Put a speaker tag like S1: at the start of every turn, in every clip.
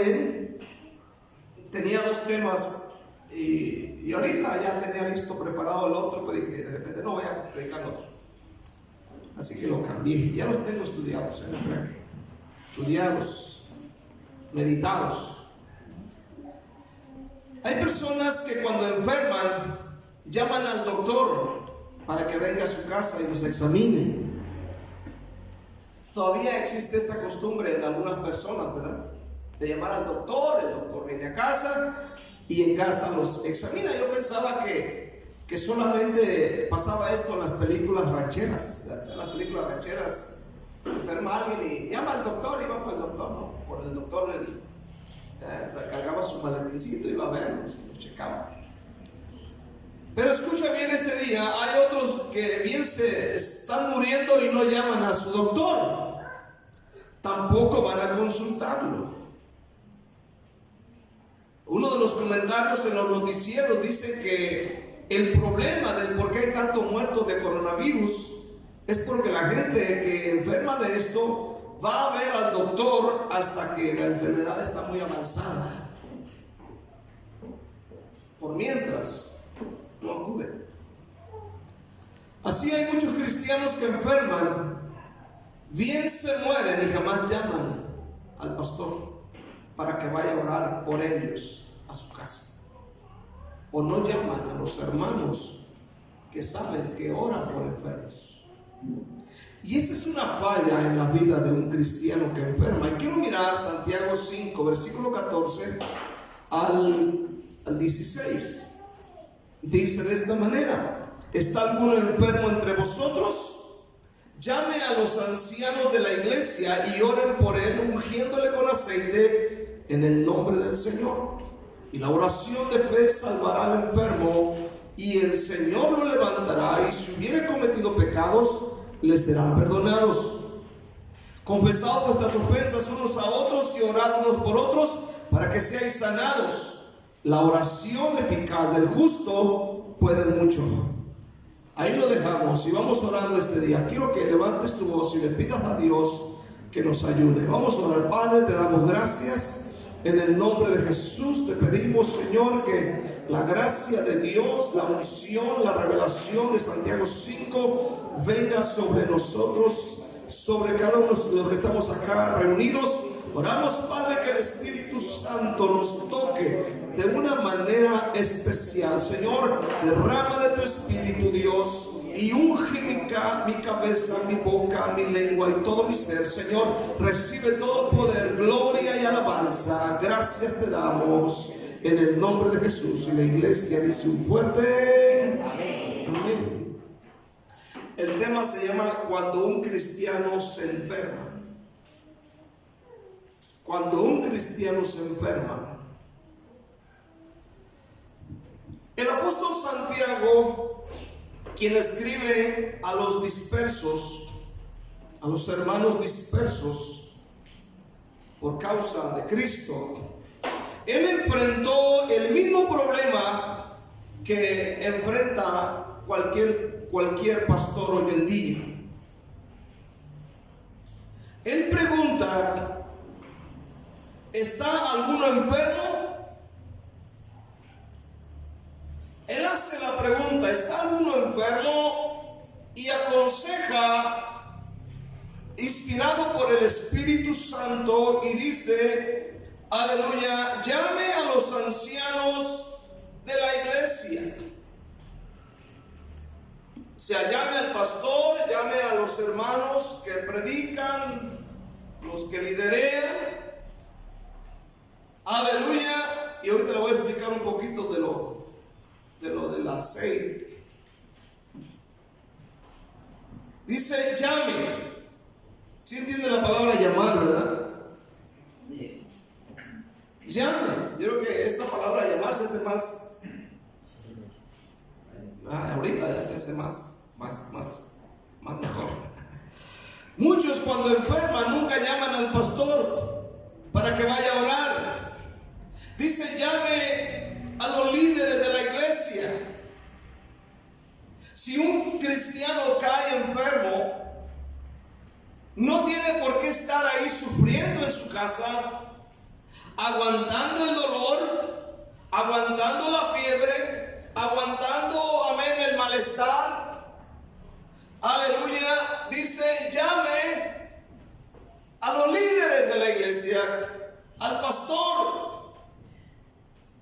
S1: amén. Tenía 2 temas y ahorita ya tenía listo preparado el otro, pues dije, de repente no voy a predicar el otro. Así que lo cambié. Ya los tengo estudiados, no crean que estudiados, meditados. Hay personas que cuando enferman llaman al doctor para que venga a su casa y los examine. Todavía existe esa costumbre en algunas personas, ¿verdad? De llamar al doctor, el doctor viene a casa y en casa los examina. Yo pensaba que solamente pasaba esto en las películas rancheras. En las películas rancheras se enferma alguien y llama al doctor y va por el doctor, ¿no? Por el doctor cargaba su maletincito y iba a verlos y los checaba. Pero escucha bien este día, hay otros que bien se están muriendo y no llaman a su doctor. Tampoco van a consultarlo. Uno de los comentarios en los noticieros dice que el problema del por qué hay tanto muerto de coronavirus es porque la gente que enferma de esto va a ver al doctor hasta que la enfermedad está muy avanzada. Por mientras, no acude. Así hay muchos cristianos que enferman, bien se mueren y jamás llaman al pastor para que vaya a orar por ellos a su casa. O no llaman a los hermanos que saben que oran por enfermos. Y esa es una falla en la vida de un cristiano que enferma. Y quiero mirar Santiago 5, versículo 14 al 16. Dice de esta manera: ¿está alguno enfermo entre vosotros? Llame a los ancianos de la iglesia y oren por él, ungiéndole con aceite en el nombre del Señor. Y la oración de fe salvará al enfermo, y el Señor lo levantará, y si hubiere cometido pecados, le serán perdonados. Confesad vuestras ofensas unos a otros y orad unos por otros para que seáis sanados. La oración eficaz del justo puede mucho. Ahí lo dejamos y vamos orando este día. Quiero que levantes tu voz y le pidas a Dios que nos ayude. Vamos a orar. Padre, te damos gracias. En el nombre de Jesús te pedimos, Señor, que la gracia de Dios, la unción, la revelación de Santiago 5 venga sobre nosotros, sobre cada uno de los que estamos acá reunidos. Oramos, Padre, que el Espíritu Santo nos toque de una manera especial. Señor, derrama de tu Espíritu, Dios, y unge mi cabeza, mi boca, mi lengua y todo mi ser. Señor, recibe todo poder, gloria y alabanza. Gracias te damos en el nombre de Jesús. Y la iglesia dice un fuerte amén. Amén. El tema se llama cuando un cristiano se enferma. Cuando un cristiano se enferma. El apóstol Santiago, quien escribe a los dispersos, a los hermanos dispersos por causa de Cristo, él enfrentó el mismo problema que enfrenta cualquier pastor hoy en día. Él pregunta: ¿está alguno enfermo? Él hace la pregunta: ¿está alguno enfermo? Y aconseja, inspirado por el Espíritu Santo, y dice, aleluya, llame a los ancianos de la iglesia. O sea, llame al pastor, llame a los hermanos que predican, los que liderean. Aleluya. Y ahorita le voy a explicar un poquito de lo del aceite. Dice llame. ¿Sí entiende la palabra llamar, verdad? Llame. Yo creo que esta palabra llamar se hace más. Ahorita ya se hace más mejor. Muchos cuando enferman nunca llaman al pastor para que vaya a orar. Dice llame a los líderes de la iglesia. Si un cristiano cae enfermo, no tiene por qué estar ahí sufriendo en su casa. aguantando el dolor, aguantando la fiebre, aguantando, amén, el malestar. Aleluya. Dice, llame a los líderes de la iglesia, al pastor,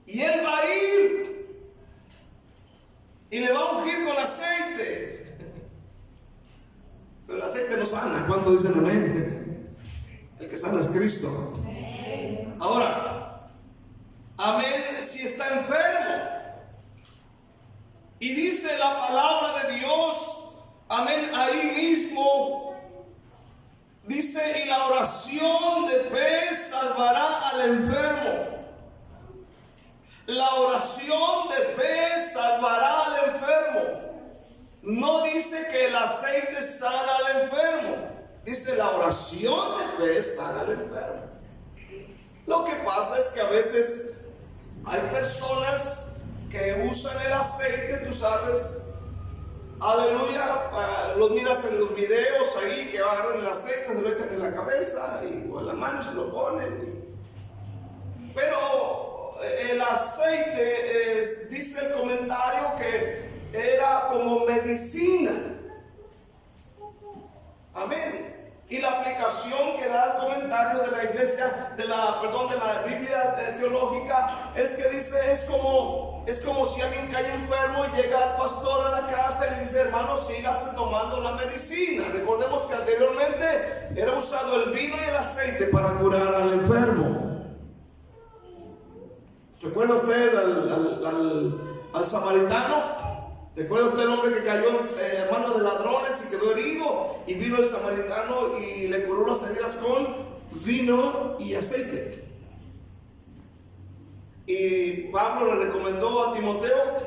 S1: y él va a ir y le va a ungir con aceite. Pero el aceite no sana. ¿Cuánto dicen amén? El que sana es Cristo. Ahora, amén, si está enfermo y dice la palabra de Dios, amén, ahí mismo dice, y la oración de fe salvará al enfermo. La oración de fe salvará al enfermo. No dice que el aceite sana al enfermo, dice la oración de fe sana al enfermo. Lo que pasa es que a veces hay personas que usan el aceite, tú sabes, aleluya, los miras en los videos ahí que agarran el aceite, se lo echan en la cabeza o en la mano se lo ponen. Pero el aceite, dice el comentario que era como medicina. Amén. Y la aplicación que da el comentario de la iglesia, de la Biblia teológica, es que dice, es como si alguien cae enfermo y llega al pastor a la casa y le dice, hermano, sígase tomando la medicina. Recordemos que anteriormente era usado el vino y el aceite para curar al enfermo. ¿Recuerda usted al samaritano? ¿Recuerda usted el hombre que cayó en manos de ladrones y quedó herido? Y vino el samaritano y le curó las heridas con vino y aceite. Y Pablo le recomendó a Timoteo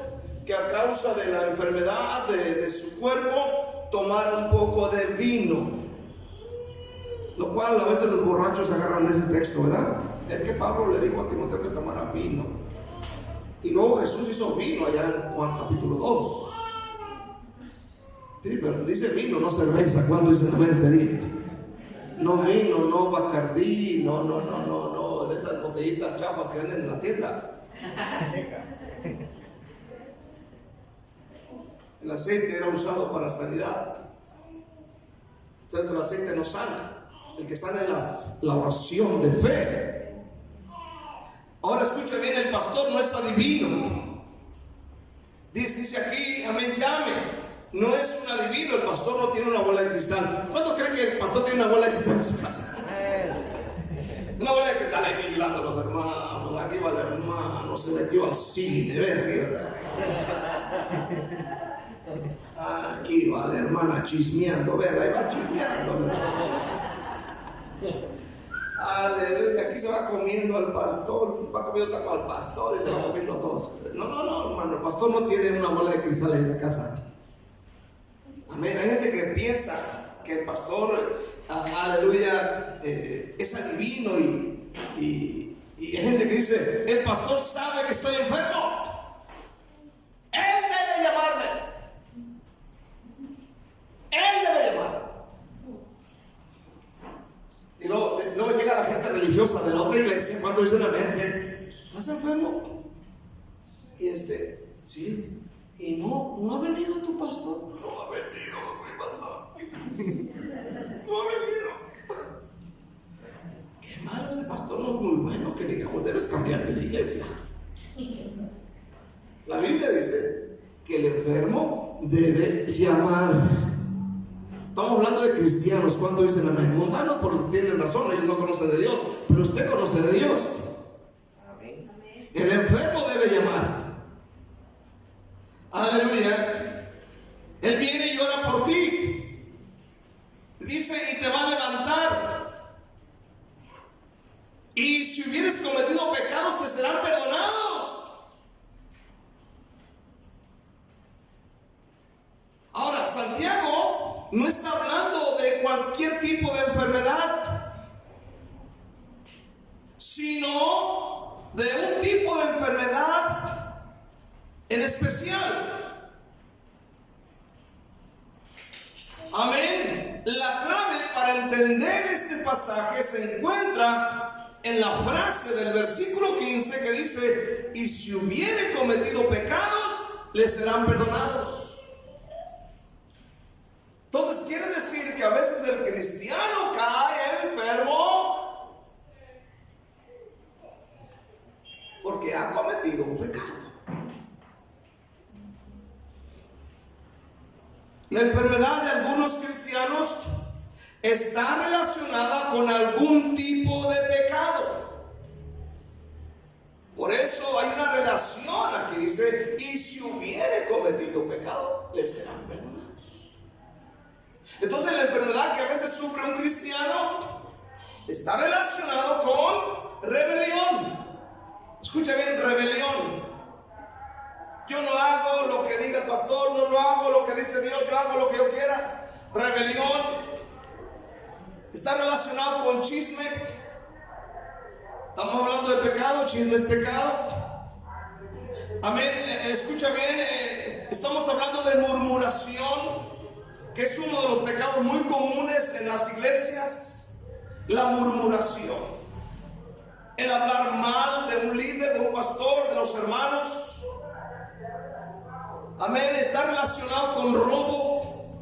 S1: que a causa de la enfermedad de su cuerpo tomara un poco de vino. Lo cual a veces los borrachos se agarran de ese texto, ¿verdad? Es que Pablo le dijo a Timoteo que tomara vino. Y luego Jesús hizo vino allá en Juan capítulo 2. Sí, pero dice vino, no cerveza. ¿Cuánto dicen amén este día? No vino, no Bacardí, no, de esas botellitas chafas que venden en la tienda. El aceite era usado para sanidad. Entonces el aceite no sana. El que sana es la oración de fe. Ahora escucha bien, el pastor no es adivino. Dice aquí, amén, llame. No es un adivino, el pastor no tiene una bola de cristal. ¿Cuánto creen que el pastor tiene una bola de cristal en su casa? Una bola de cristal ahí vigilando a los hermanos. Aquí va el hermano, se metió al cine, ¿verdad? Aquí va la hermana chismeando, ¿verdad? Ahí va chismeando. Aleluya, aquí se va comiendo al pastor, va comiendo taco al pastor y se va comiendo a todos. No, hermano, el pastor no tiene una bola de cristal en la casa. Amén. Hay gente que piensa que el pastor, aleluya, es adivino y hay gente que dice, el pastor sabe que estoy enfermo. Él debe llamarme. Él debe llamarme. Y luego llega la gente religiosa de la otra iglesia cuando dicen amén, ¿estás enfermo? Y sí. ¿Y no ha venido tu pastor? No ha venido mi pastor. No ha venido. Qué malo, ese pastor no es muy bueno, que digamos, debes cambiarte de iglesia. La Biblia dice que el enfermo debe llamar. Estamos hablando de cristianos. ¿Cuándo dicen amén? Mundanos, porque tienen razón, ellos no conocen de Dios, pero usted conoce de Dios. Amén. El enfermo debe llamar. Aleluya. Él viene y ora por ti. Dice, y te va a levantar. Y si hubieres cometido pecados, te serán perdonados. Ahora, Santiago no está hablando de cualquier tipo de enfermedad, sino de un tipo de enfermedad en especial. Amén. La clave para entender este pasaje se encuentra en la frase del versículo 15 que dice: y si hubiere cometido pecados, le serán perdonados. Entonces quiere decir que a veces el cristiano cae enfermo porque ha cometido un pecado. La enfermedad de algunos cristianos está relacionada con algún tipo de pecado. Por eso hay una relación aquí, dice: y si hubiere cometido pecado, le serán perdonados. Entonces la enfermedad que a veces sufre un cristiano está relacionado con rebelión. Escucha bien, rebelión. Yo no hago lo que diga el pastor, no lo hago lo que dice Dios, yo hago lo que yo quiera. Rebelión está relacionado con chisme. Estamos hablando de pecado, chisme es pecado. Amén. Escucha bien, estamos hablando de murmuración, que es uno de los pecados muy comunes en las iglesias. La murmuración, el hablar mal de un líder, de un pastor, de los hermanos. Amén. Está relacionado con robo,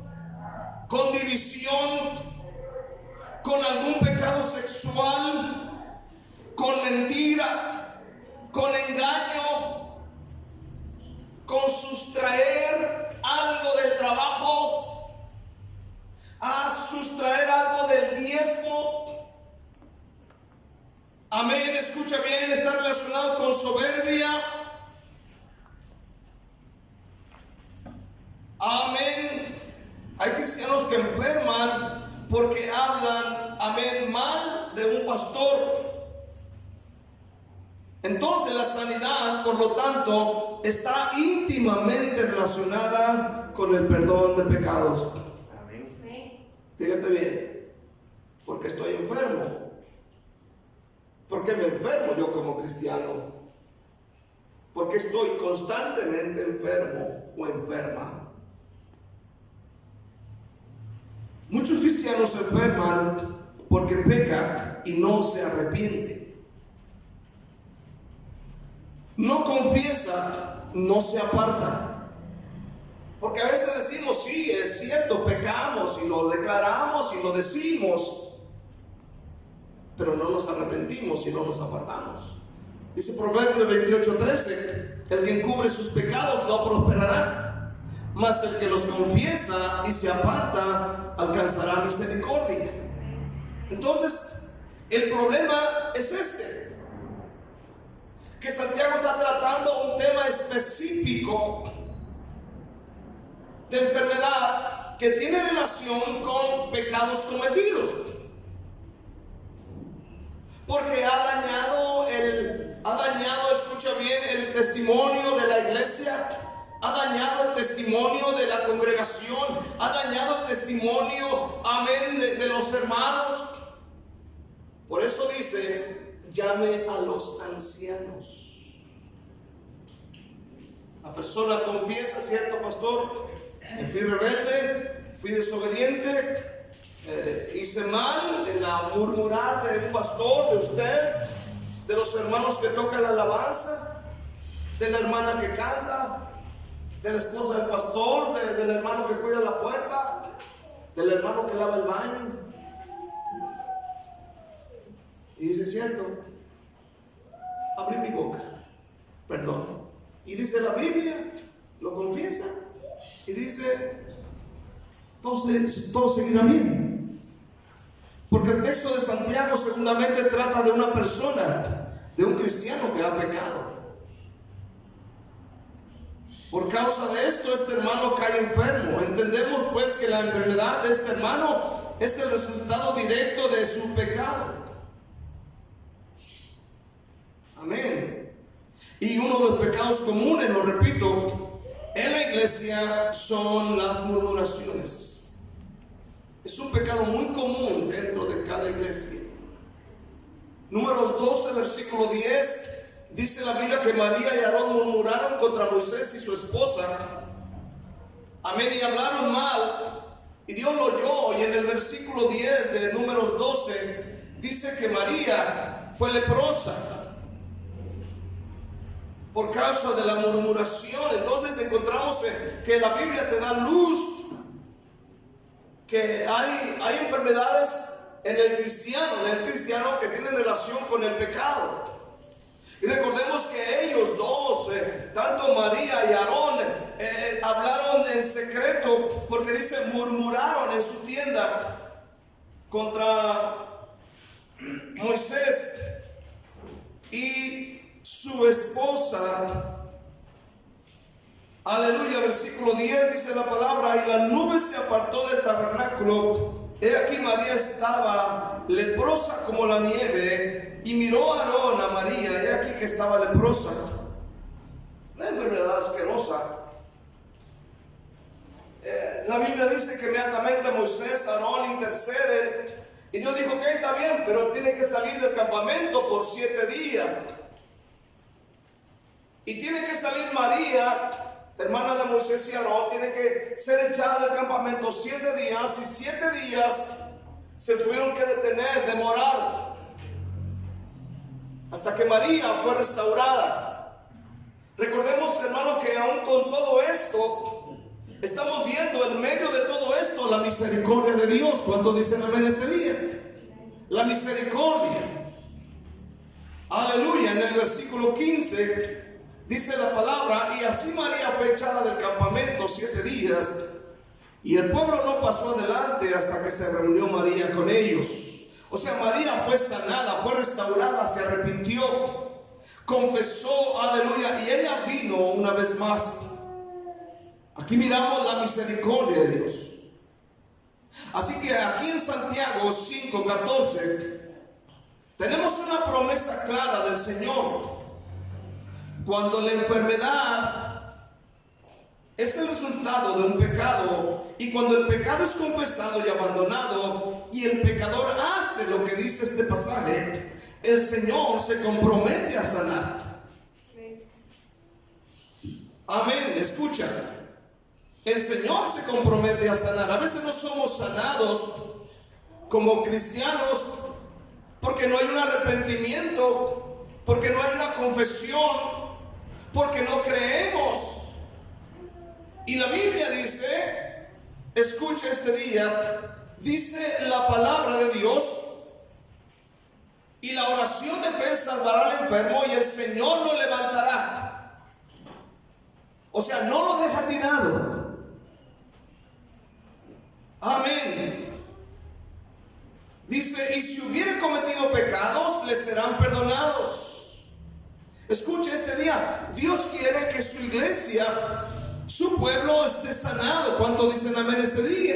S1: con división, con algún pecado sexual, con mentira, con engaño, con sustraer algo del trabajo, a sustraer algo del diezmo. Amén. Escucha bien, está relacionado con soberbia. Amén. Hay cristianos que enferman porque hablan, amén, mal de un pastor. Entonces la sanidad, por lo tanto, está íntimamente relacionada con el perdón de pecados. Amén. Fíjate bien, porque estoy enfermo. ¿Por qué me enfermo yo como cristiano? Porque estoy constantemente enfermo o enferma. Muchos cristianos se enferman porque pecan y no se arrepienten. No confiesa, no se aparta. Porque a veces decimos: sí, es cierto, pecamos, y lo declaramos y lo decimos, pero no nos arrepentimos y no nos apartamos. Dice Proverbios 28:13: el que encubre sus pecados no prosperará, mas el que los confiesa y se aparta alcanzará misericordia. Entonces, el problema es este, que Santiago está tratando un tema específico de enfermedad que tiene relación con pecados cometidos, porque ha dañado, escucha bien, el testimonio de la iglesia, ha dañado el testimonio de la congregación, ha dañado el testimonio, amén, de los hermanos. Por eso dice: llame a los ancianos. La persona confiesa: cierto, pastor, fui rebelde, fui desobediente, hice mal en la murmurar de un pastor, de usted, de los hermanos que tocan la alabanza, de la hermana que canta, de la esposa del pastor, del hermano que cuida la puerta, del hermano que lava el baño. Y dice: cierto, abrí mi boca, perdón. Y dice la Biblia, lo confiesa, y dice: todo seguirá bien. Porque el texto de Santiago seguramente trata de una persona, de un cristiano que ha pecado. Por causa de esto, este hermano cae enfermo. Entendemos pues que la enfermedad de este hermano es el resultado directo de su pecado. Amén. Y uno de los pecados comunes, lo repito, en la iglesia son las murmuraciones. Es un pecado muy común dentro de cada iglesia. Números 12, versículo 10. Dice la Biblia que María y Aarón murmuraron contra Moisés y su esposa. Amén. Y hablaron mal, y Dios lo oyó. Y en el versículo 10 de Números 12 dice que María fue leprosa por causa de la murmuración. Entonces encontramos que la Biblia te da luz, que hay enfermedades en el cristiano que tienen relación con el pecado. Y recordemos que ellos dos, tanto María y Aarón, hablaron en secreto, porque dice, murmuraron en su tienda contra Moisés y su esposa. Aleluya, versículo 10 dice la palabra: y la nube se apartó del tabernáculo. He aquí María estaba leprosa como la nieve, y miró a Aarón a María, y he aquí que estaba leprosa. Una enfermedad asquerosa. La Biblia dice que inmediatamente Moisés, Aarón interceden, y Dios dijo: ok, está bien, pero tiene que salir del campamento por 7 días. Y tiene que salir María, hermana de Moisés y Aarón, tiene que ser echada del campamento 7 días, y 7 días se tuvieron que detener, demorar, hasta que María fue restaurada. Recordemos, hermanos, que aún con todo esto, estamos viendo en medio de todo esto la misericordia de Dios. ¿Cuántos dicen amén este día? La misericordia. Aleluya. En el versículo 15 dice la palabra: y así María fue echada del campamento 7 días, y el pueblo no pasó adelante hasta que se reunió María con ellos. O sea, María fue sanada, fue restaurada, se arrepintió, confesó, aleluya, y ella vino una vez más. Aquí miramos la misericordia de Dios. Así que aquí en Santiago 5:14 tenemos una promesa clara del Señor. Cuando la enfermedad es el resultado de un pecado, y cuando el pecado es confesado y abandonado, y el pecador hace lo que dice este pasaje, el Señor se compromete a sanar. Amén, escucha. El Señor se compromete a sanar. A veces no somos sanados como cristianos porque no hay un arrepentimiento, porque no hay una confesión, porque no creemos. Y la Biblia dice, escucha este día, dice la palabra de Dios: y la oración de fe salvará al enfermo, y el Señor lo levantará. O sea, no lo deja tirado. Amén. Dice: y si hubiere cometido pecados, le serán perdonados. Escuche este día, Dios quiere que su iglesia, su pueblo, esté sanado. ¿Cuántos dicen amén este día?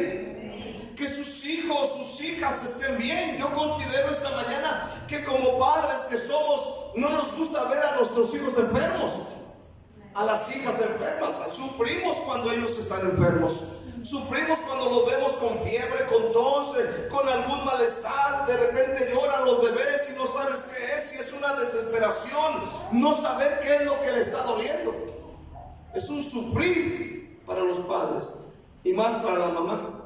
S1: Que sus hijos, sus hijas estén bien. Yo considero esta mañana que como padres que somos, no nos gusta ver a nuestros hijos enfermos, a las hijas enfermas. Sufrimos cuando ellos están enfermos. Sufrimos cuando los vemos con fiebre, con tos, con algún malestar. De repente lloran los bebés y no sabes qué es. Y es una desesperación no saber qué es lo que le está doliendo. Es un sufrir para los padres, y más para la mamá.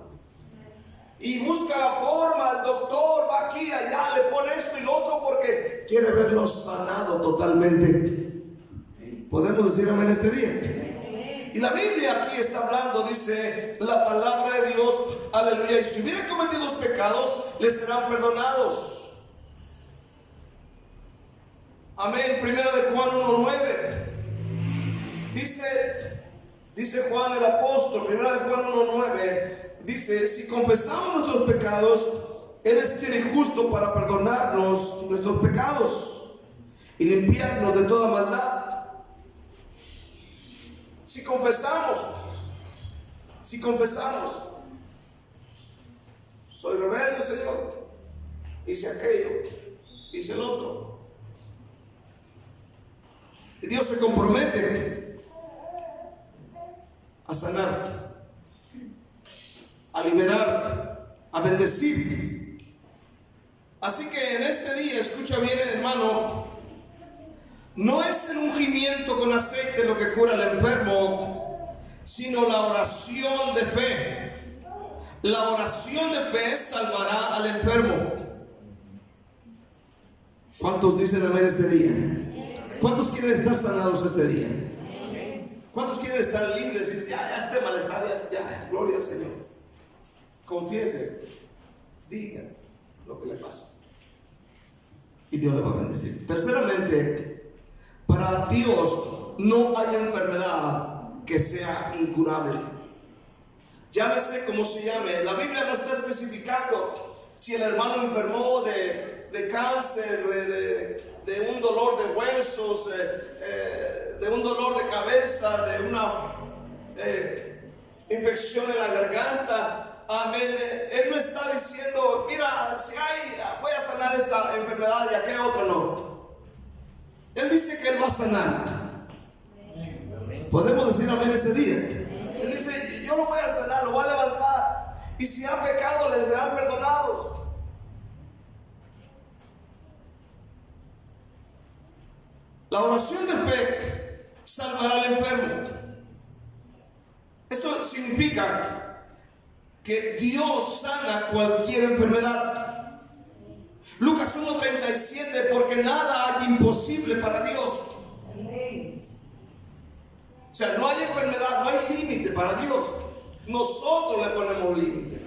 S1: Y busca la forma, el doctor va aquí, allá, le pone esto y lo otro porque quiere verlo sanado totalmente. ¿Podemos decir amén este día? Y la Biblia aquí está hablando, dice la palabra de Dios, aleluya: y si hubiera cometido pecados, les serán perdonados. Amén. Primera de Juan 1:9 dice Juan el apóstol, primera de Juan 1:9 dice: si confesamos nuestros pecados, Él es fiel y justo para perdonarnos nuestros pecados y limpiarnos de toda maldad. Si confesamos, soy rebelde, Señor, hice aquello, hice el otro, y Dios se compromete a sanar, a liberar, a bendecir. Así que en este día, escucha bien, hermano, no es el ungimiento con aceite lo que cura al enfermo, sino la oración de fe. La oración de fe salvará al enfermo. ¿Cuántos dicen amén este día? ¿Cuántos quieren estar sanados este día? ¿Cuántos quieren estar libres? Y ya este malestar, ya, gloria al Señor. Confiese, diga lo que le pasa y Dios le va a bendecir. Terceramente, para Dios no hay enfermedad que sea incurable. Llámese como se llame. La Biblia no está especificando si el hermano enfermó de cáncer, de un dolor de huesos, de un dolor de cabeza, de una infección en la garganta. Amén. Él no está diciendo, mira, si hay, voy a sanar esta enfermedad y aquella otra no. Él dice que Él va a sanar. Podemos decir amén este día. Él dice, yo lo voy a sanar, lo voy a levantar. Y si han pecado, les serán perdonados. La oración de fe salvará al enfermo. Esto significa que Dios sana cualquier enfermedad. Lucas 1:37, porque nada hay imposible para Dios. O sea, no hay enfermedad, no hay límite para Dios. Nosotros le ponemos límite.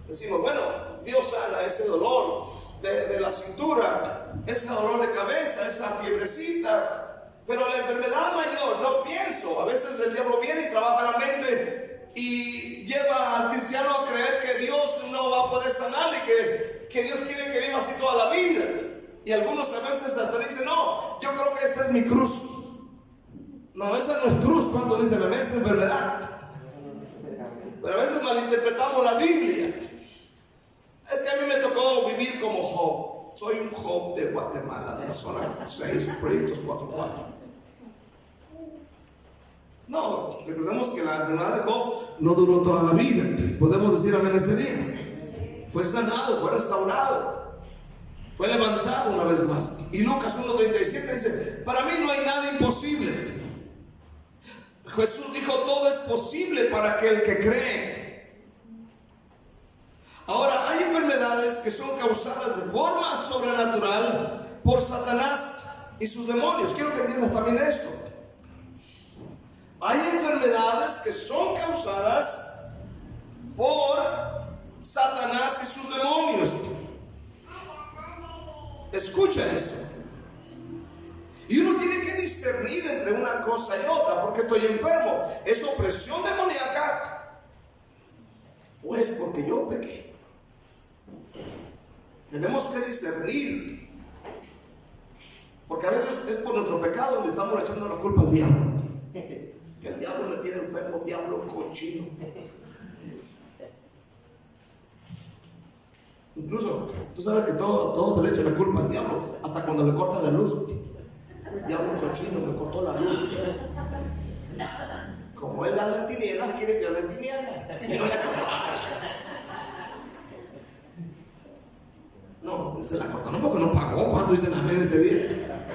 S1: Decimos, bueno, Dios sana ese dolor de la cintura, ese dolor de cabeza, esa fiebrecita. Pero la enfermedad mayor, no pienso. A veces el diablo viene y trabaja la mente y lleva al cristiano a creer que Dios no va a poder sanarle y que Dios quiere que viva así toda la vida. Y algunos a veces hasta dicen, no, yo creo que esta es mi cruz. No, esa no es cruz. Cuando dicen amén, es enfermedad. Pero a veces malinterpretamos la Biblia. Es que a mí me tocó vivir como Job. Soy un Job de Guatemala, de la zona 6, proyectos 4-4. No, recordemos que la enfermedad de Job no duró toda la vida. Podemos decir amén este día. Fue sanado, fue restaurado, fue levantado una vez más. Y Lucas 1:37 dice, para mí no hay nada imposible. Jesús dijo, todo es posible para aquel que cree. Ahora, hay enfermedades que son causadas de forma sobrenatural por Satanás y sus demonios. Quiero que entiendas también esto. Hay enfermedades que son causadas por Satanás y sus demonios. Escucha esto. Y uno tiene que discernir entre una cosa y otra, porque estoy enfermo. ¿Es opresión demoníaca o es porque yo pequé? Tenemos que discernir, porque a veces es por nuestro pecado y le estamos echando la culpa al diablo. Que el diablo me tiene enfermo, diablo cochino. Incluso, tú sabes que todo se le echa la culpa al diablo, hasta cuando le cortan la luz. El diablo cochino me cortó la luz. Como él anda en tinieblas, quiere que ande en tinieblas. Y no le acomoda. No, se la cortó no porque no pagó. ¿Cuánto dicen amén este día?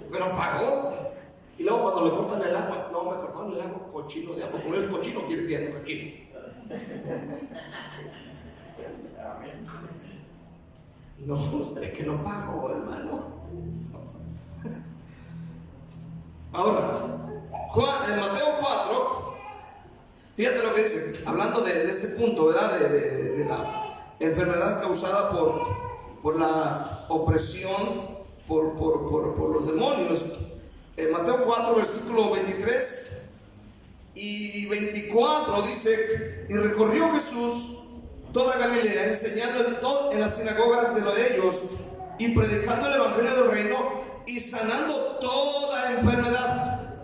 S1: Porque no pagó. Y luego cuando le cortan el agua, no, me cortaron el agua, cochino diablo. Como él es cochino, quiere que ande cochino. No, usted que no pagó, hermano. Ahora, en Mateo 4, fíjate lo que dice, hablando de este punto, ¿verdad? De la enfermedad causada por la opresión, por los demonios. En Mateo 4, versículo 23 y 24 dice, y recorrió Jesús toda Galilea, enseñando en las sinagogas de ellos y predicando el evangelio del reino y sanando toda enfermedad.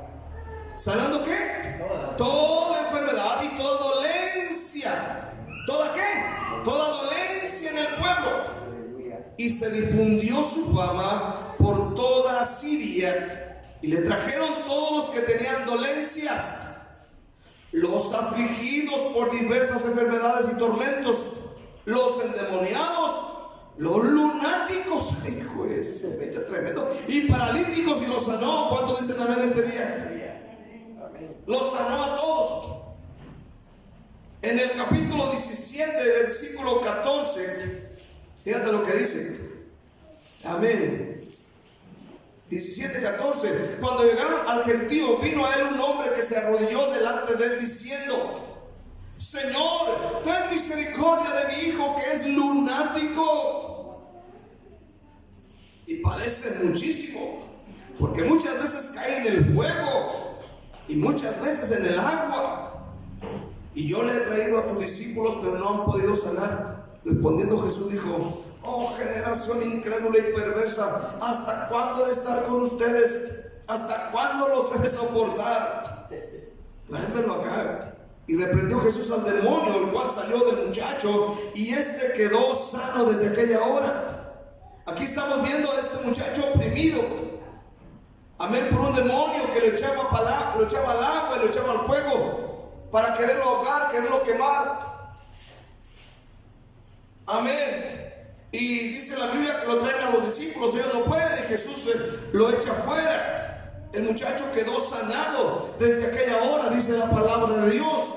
S1: ¿Sanando qué? Toda enfermedad y toda dolencia. ¿Toda qué? Toda dolencia en el pueblo. Y se difundió su fama por toda Siria. Y le trajeron todos los que tenían dolencias, los afligidos por diversas enfermedades y tormentos, los endemoniados, los lunáticos, hijo, eso es tremendo, y paralíticos, y los sanó. ¿Cuántos dicen amén este día? Los sanó a todos. En el capítulo 17, versículo 14, fíjate lo que dice. Amén. 17:14. Cuando llegaron al gentío, vino a él un hombre que se arrodilló delante de él diciendo: Señor, ten misericordia de mi hijo, que es lunático y padece muchísimo, porque muchas veces cae en el fuego y muchas veces en el agua. Y yo le he traído a tus discípulos, pero no han podido sanar. Respondiendo Jesús dijo: oh generación incrédula y perversa, ¿hasta cuándo he de estar con ustedes? ¿Hasta cuándo los he de soportar? Tráemelo acá. Y reprendió Jesús al demonio, el cual salió del muchacho, y este quedó sano desde aquella hora. Aquí estamos viendo a este muchacho oprimido, amén, por un demonio que lo echaba al agua y lo echaba al fuego para quererlo ahogar, quererlo quemar. Amén. Y dice la Biblia que lo traen a los discípulos, ellos no pueden, y Jesús lo echa fuera. El muchacho quedó sanado desde aquella hora, dice la palabra de Dios.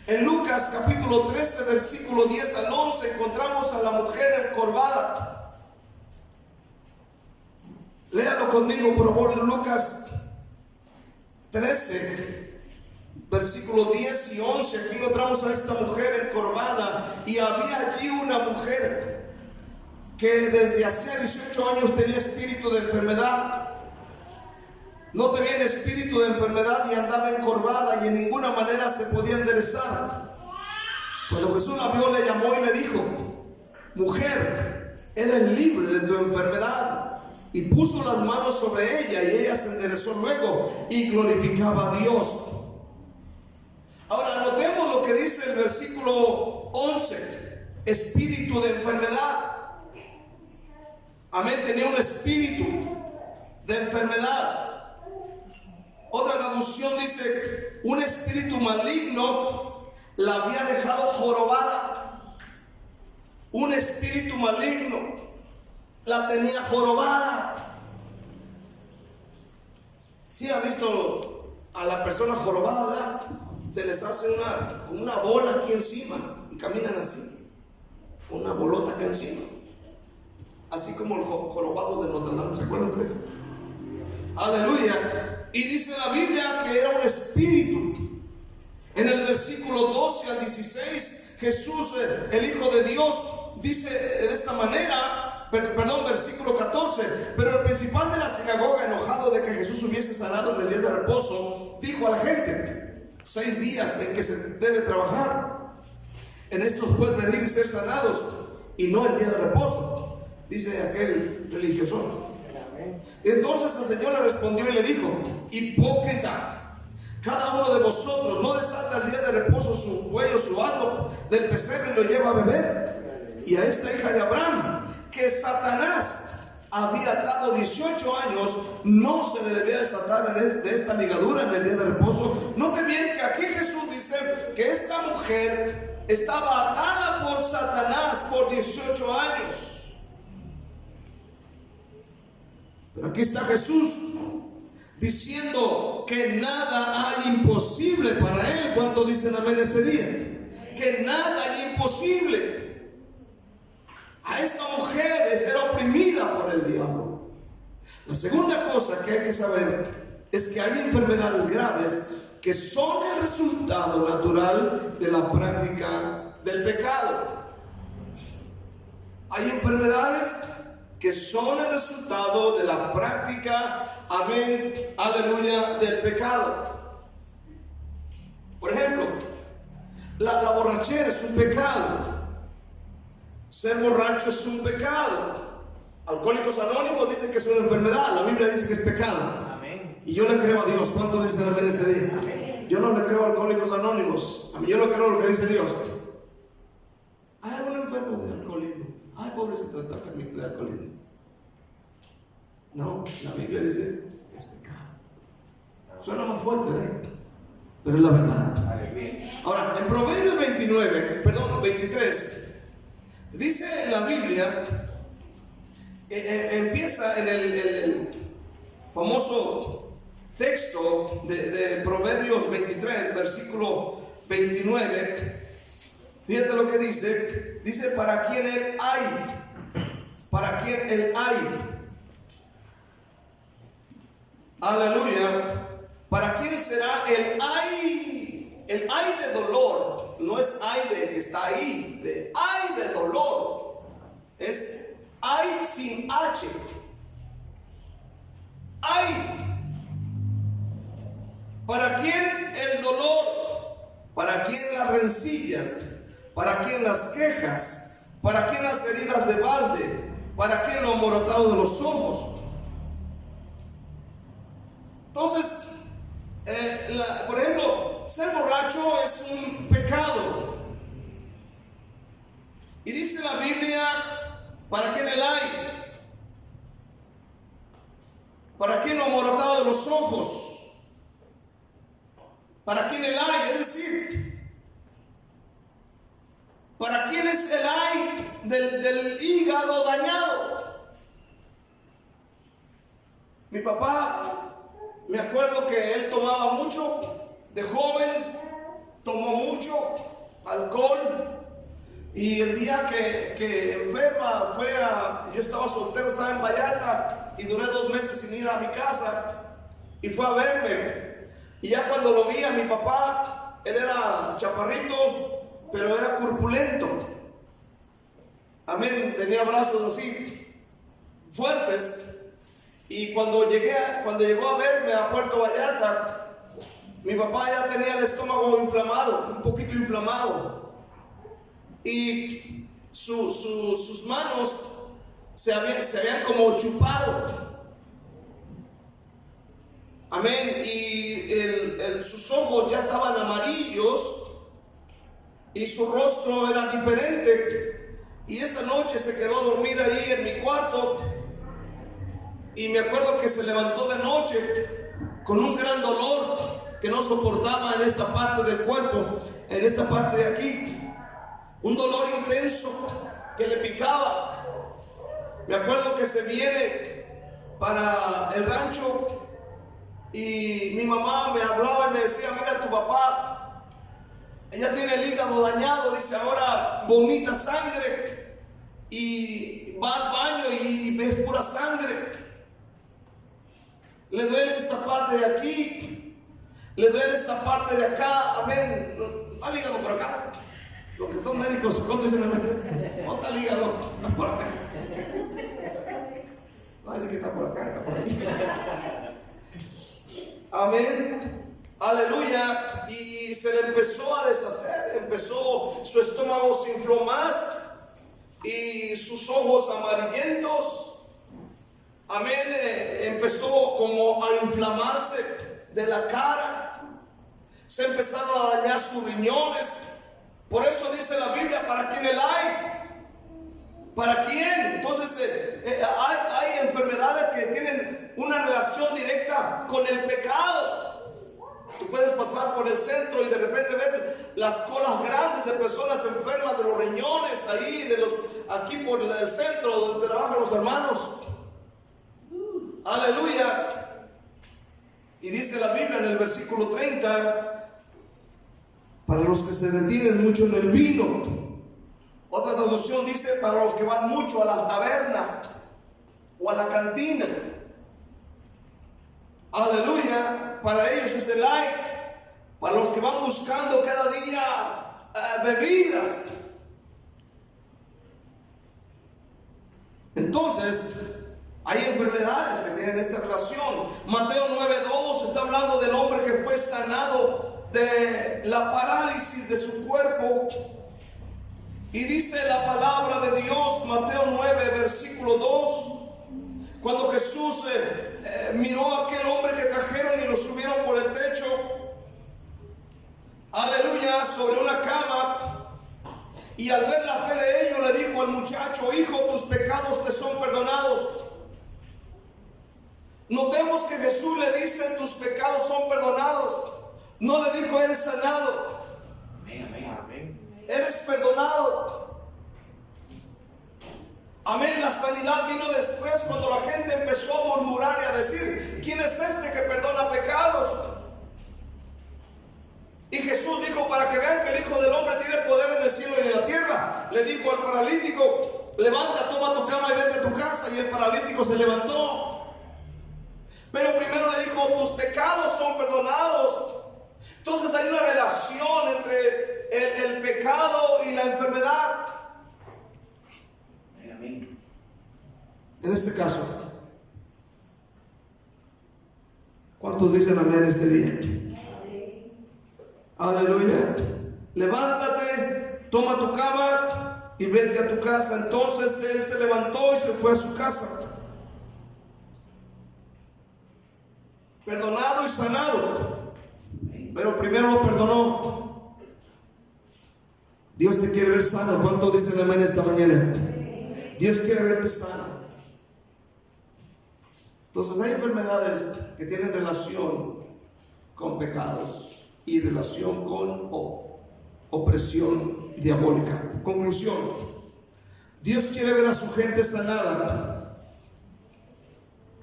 S1: En Lucas capítulo 13, versículo 10 al 11, encontramos a la mujer encorvada. Léalo conmigo, por favor, en Lucas 13, versículo 10 y 11. Aquí encontramos a esta mujer encorvada, y había allí una mujer que desde hacía 18 años tenía espíritu de enfermedad. No tenía espíritu de enfermedad y andaba encorvada y en ninguna manera se podía enderezar. Cuando Jesús la vio, le llamó y le dijo: mujer, eres libre de tu enfermedad. Y puso las manos sobre ella y ella se enderezó luego y glorificaba a Dios. Ahora notemos lo que dice el versículo 11: espíritu de enfermedad. Amén, tenía un espíritu de enfermedad. Otra traducción dice: un espíritu maligno la había dejado jorobada. Un espíritu maligno la tenía jorobada. ¿Sí ha visto a la persona jorobada, verdad? Se les hace una bola aquí encima y caminan así, una bolota acá encima, así como el jorobado de Notre Dame. ¿Se acuerdan ustedes? Aleluya. Y dice la Biblia que era un espíritu. En el versículo 12 al 16, Jesús, el Hijo de Dios, dice de esta manera, versículo 14: pero el principal de la sinagoga, enojado de que Jesús hubiese sanado en el día de reposo, dijo a la gente: 6 días en que se debe trabajar, en estos pueden venir y ser sanados, y no el día de reposo, dice aquel religioso. Entonces el Señor le respondió y le dijo: hipócrita, cada uno de vosotros no desata el día de reposo su buey o su asno del pesebre y lo lleva a beber. Y a esta hija de Abraham, que Satanás había atado 18 años, no se le debía desatar de esta ligadura en el día de reposo. Noten bien que aquí Jesús dice que esta mujer estaba atada por Satanás por 18 años. Pero aquí está Jesús diciendo que nada hay imposible para Él. ¿Cuántos dicen amén este día? Que nada hay imposible. A esta mujer era oprimida por el diablo. La segunda cosa que hay que saber es que hay enfermedades graves que son el resultado natural de la práctica del pecado. Hay enfermedades que son el resultado de la práctica, amén, aleluya, del pecado. Por ejemplo, la borrachera es un pecado. Ser borracho es un pecado. Alcohólicos Anónimos dicen que es una enfermedad. La Biblia dice que es pecado. Amén. Y yo le creo a Dios. ¿Cuántos dicen amén este día? Amén. Yo no le creo a Alcohólicos Anónimos. A mí yo no creo lo que dice Dios. Hay un enfermo de alcoholismo. Ay, pobrecito, está enfermito de alcoholismo. No, la Biblia dice que es pecado. Suena más fuerte, pero es la verdad. Ahora, en Proverbios 23, dice la Biblia, empieza en el famoso texto de Proverbios 23, versículo 29. Fíjate lo que dice. Dice: para quien él hay, para quien él hay. Aleluya. ¿Para quién será el ay? El ay de dolor. No es ay de que está ahí. De ay de dolor. Es ay sin H. Ay. ¿Para quién el dolor? ¿Para quién las rencillas? ¿Para quién las quejas? ¿Para quién las heridas de balde? ¿Para quién lo amorotado de los ojos? Entonces, por ejemplo, ser borracho es un pecado. Y dice la Biblia, ¿para quién el hay? ¿Para quién lo amorotado de los ojos? ¿Para quién el hay? Es decir, ¿para quién es el hay del hígado dañado? Mi papá, me acuerdo que él tomaba mucho, de joven, tomó mucho alcohol. Y el día que enferma yo estaba soltero, estaba en Vallarta y duré 2 meses sin ir a mi casa y fue a verme. Y ya cuando lo vi a mi papá, él era chaparrito, pero era corpulento. Amén, tenía brazos así, fuertes. Y cuando llegó a verme a Puerto Vallarta, mi papá ya tenía el estómago inflamado, un poquito inflamado. Y sus manos se habían como chupado. Amén. Y sus ojos ya estaban amarillos y su rostro era diferente. Y esa noche se quedó a dormir ahí en mi cuarto. Y me acuerdo que se levantó de noche con un gran dolor que no soportaba en esta parte del cuerpo, en esta parte de aquí. Un dolor intenso que le picaba. Me acuerdo que se viene para el rancho y mi mamá me hablaba y me decía, mira tu papá, ella tiene el hígado dañado, dice, ahora vomita sangre y va al baño y ves pura sangre. Le duele esta parte de aquí, le duele esta parte de acá, amén. Al hígado por acá. Los que son médicos, ¿cuánto dicen amén? ¿Dónde está el hígado? Está por acá. No, dice que está por acá, está por aquí. Amén. Aleluya. Y se le empezó a deshacer. Su estómago se infló más y sus ojos amarillentos. Amén. Empezó como a inflamarse de la cara. Se empezaron a dañar sus riñones. Por eso dice la Biblia, ¿para quién el hay? ¿Para quién? Entonces hay enfermedades que tienen una relación directa con el pecado. Tú puedes pasar por el centro y de repente ver las colas grandes de personas enfermas de los riñones ahí, aquí por el centro donde trabajan los hermanos. Aleluya. Y dice la Biblia en el versículo 30, para los que se detienen mucho en el vino. Otra traducción dice, para los que van mucho a la taberna o a la cantina. Aleluya. Para ellos es el ay. Para los que van buscando cada día bebidas. Entonces, hay enfermedades que tienen esta relación. Mateo 9:2 está hablando del hombre que fue sanado de la parálisis de su cuerpo. Y dice la palabra de Dios, Mateo 9, versículo 2, cuando Jesús miró a aquel hombre que trajeron y lo subieron por el techo, aleluya, sobre una cama, y al ver la fe de ellos le dijo al muchacho, hijo, tus pecados te son perdonados. Notemos que Jesús le dice, tus pecados son perdonados. No le dijo, eres sanado. Eres perdonado. Amén. La sanidad vino después, cuando la gente empezó a murmurar y a decir, ¿quién es este que perdona pecados? Y Jesús dijo, para que vean que el Hijo del Hombre tiene poder en el cielo y en la tierra, le dijo al paralítico, levanta, toma tu cama y vete a tu casa. Y el paralítico se levantó. Pero primero le dijo, cuando tus pecados son perdonados, entonces hay una relación entre el pecado y la enfermedad. En este caso, ¿cuántos dicen amén este día? Aleluya. Levántate, toma tu cama y vete a tu casa. Entonces él se levantó y se fue a su casa, perdonado y sanado. Pero primero lo perdonó. Dios te quiere ver sano. ¿Cuántos dicen amén esta mañana? Dios quiere verte sano. Entonces hay enfermedades que tienen relación con pecados y relación con opresión diabólica. Conclusión: Dios quiere ver a su gente sanada,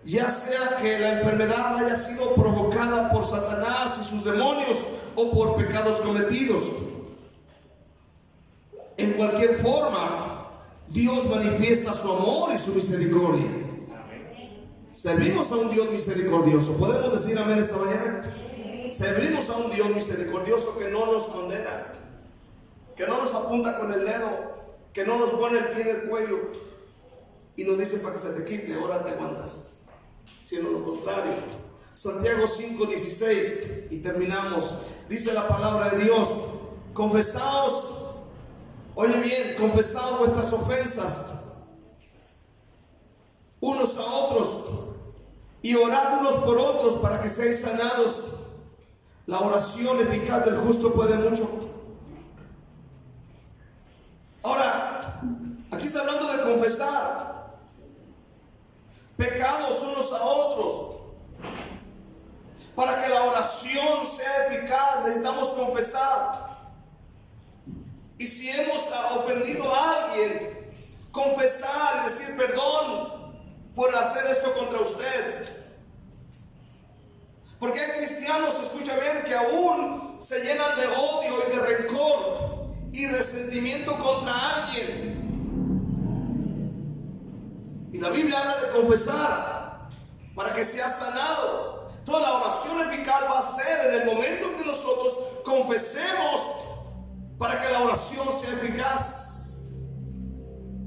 S1: ya sea que la enfermedad haya sido provocada por Satanás y sus demonios o por pecados cometidos. En cualquier forma, Dios manifiesta su amor y su misericordia. Servimos a un Dios misericordioso. ¿Podemos decir amén esta mañana? Servimos a un Dios misericordioso que no nos condena, que no nos apunta con el dedo, que no nos pone el pie en el cuello y nos dice para que se te quite, ahora te aguantas. Sino lo contrario. Santiago 5:16, y terminamos. Dice la palabra de Dios: confesaos, oye bien, confesaos vuestras ofensas unos a otros y orad unos por otros para que seáis sanados. La oración eficaz del justo puede mucho. Ahora, aquí está hablando de confesar pecados unos a otros. Para que la oración sea eficaz, necesitamos confesar. Y si hemos ofendido a alguien, confesar y decir perdón por hacer esto contra usted. Porque hay cristianos, escucha bien, que aún se llenan de odio y de rencor y resentimiento contra alguien. Y la Biblia habla de confesar para que sea sanado. Toda la oración eficaz va a ser en el momento en que nosotros confesemos, para que la oración sea eficaz.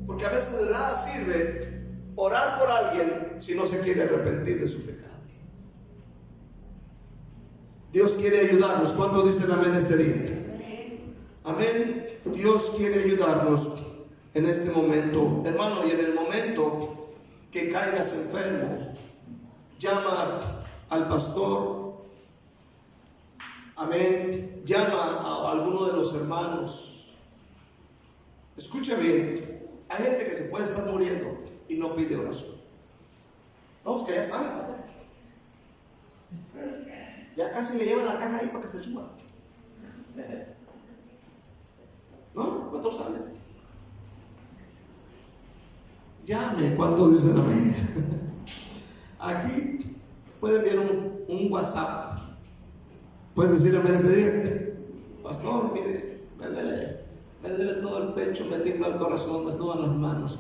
S1: Porque a veces de nada sirve orar por alguien si no se quiere arrepentir de su pecado. Dios quiere ayudarnos. ¿Cuántos dicen amén este día? Amén. Dios quiere ayudarnos en este momento, hermano. Y en el momento que caigas enfermo, llama al pastor. Amén. Llama a alguno de los hermanos. Escucha bien. Hay gente que se puede estar muriendo y no pide oración. No, es que ya sabe, pastor. Ya casi le llevan la caja ahí para que se suba. No, pastor sabe. Llame. ¿Cuántos dicen amén? Aquí pueden enviar un WhatsApp. Puedes decir amén este día: pastor, mire, me duele todo el pecho, me tiembla el corazón, me sudan las manos.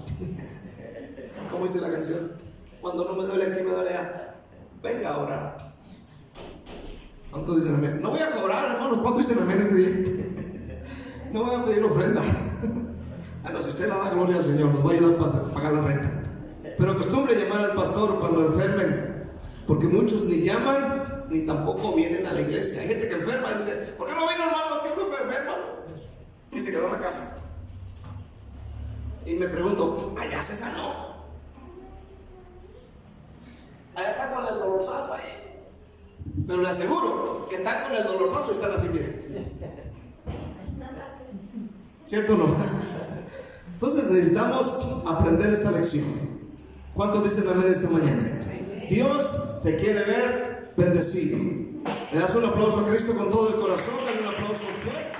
S1: ¿Cómo dice la canción? Cuando no me duele aquí, me duele allá. Venga a orar. ¿Cuántos dicen amén? No voy a cobrar, hermanos. ¿Cuántos dicen amén este día? No voy a pedir ofrenda. No, si usted la da, gloria al Señor, nos va a ayudar para pagar la renta. Pero acostumbre llamar al pastor cuando enfermen, porque muchos ni llaman ni tampoco vienen a la iglesia. Hay gente que enferma y dice: ¿por qué no vino, hermano? Es que estoy enferma. Y se quedó en la casa. Y me pregunto: allá se sanó. Allá está con el dolorzazo ahí. Pero le aseguro que están con el dolorzazo y están así, miren. ¿Cierto o no? Entonces necesitamos aprender esta lección. ¿Cuántos dicen amén esta mañana? Dios te quiere ver bendecido. Le das un aplauso a Cristo con todo el corazón. Dale un aplauso fuerte.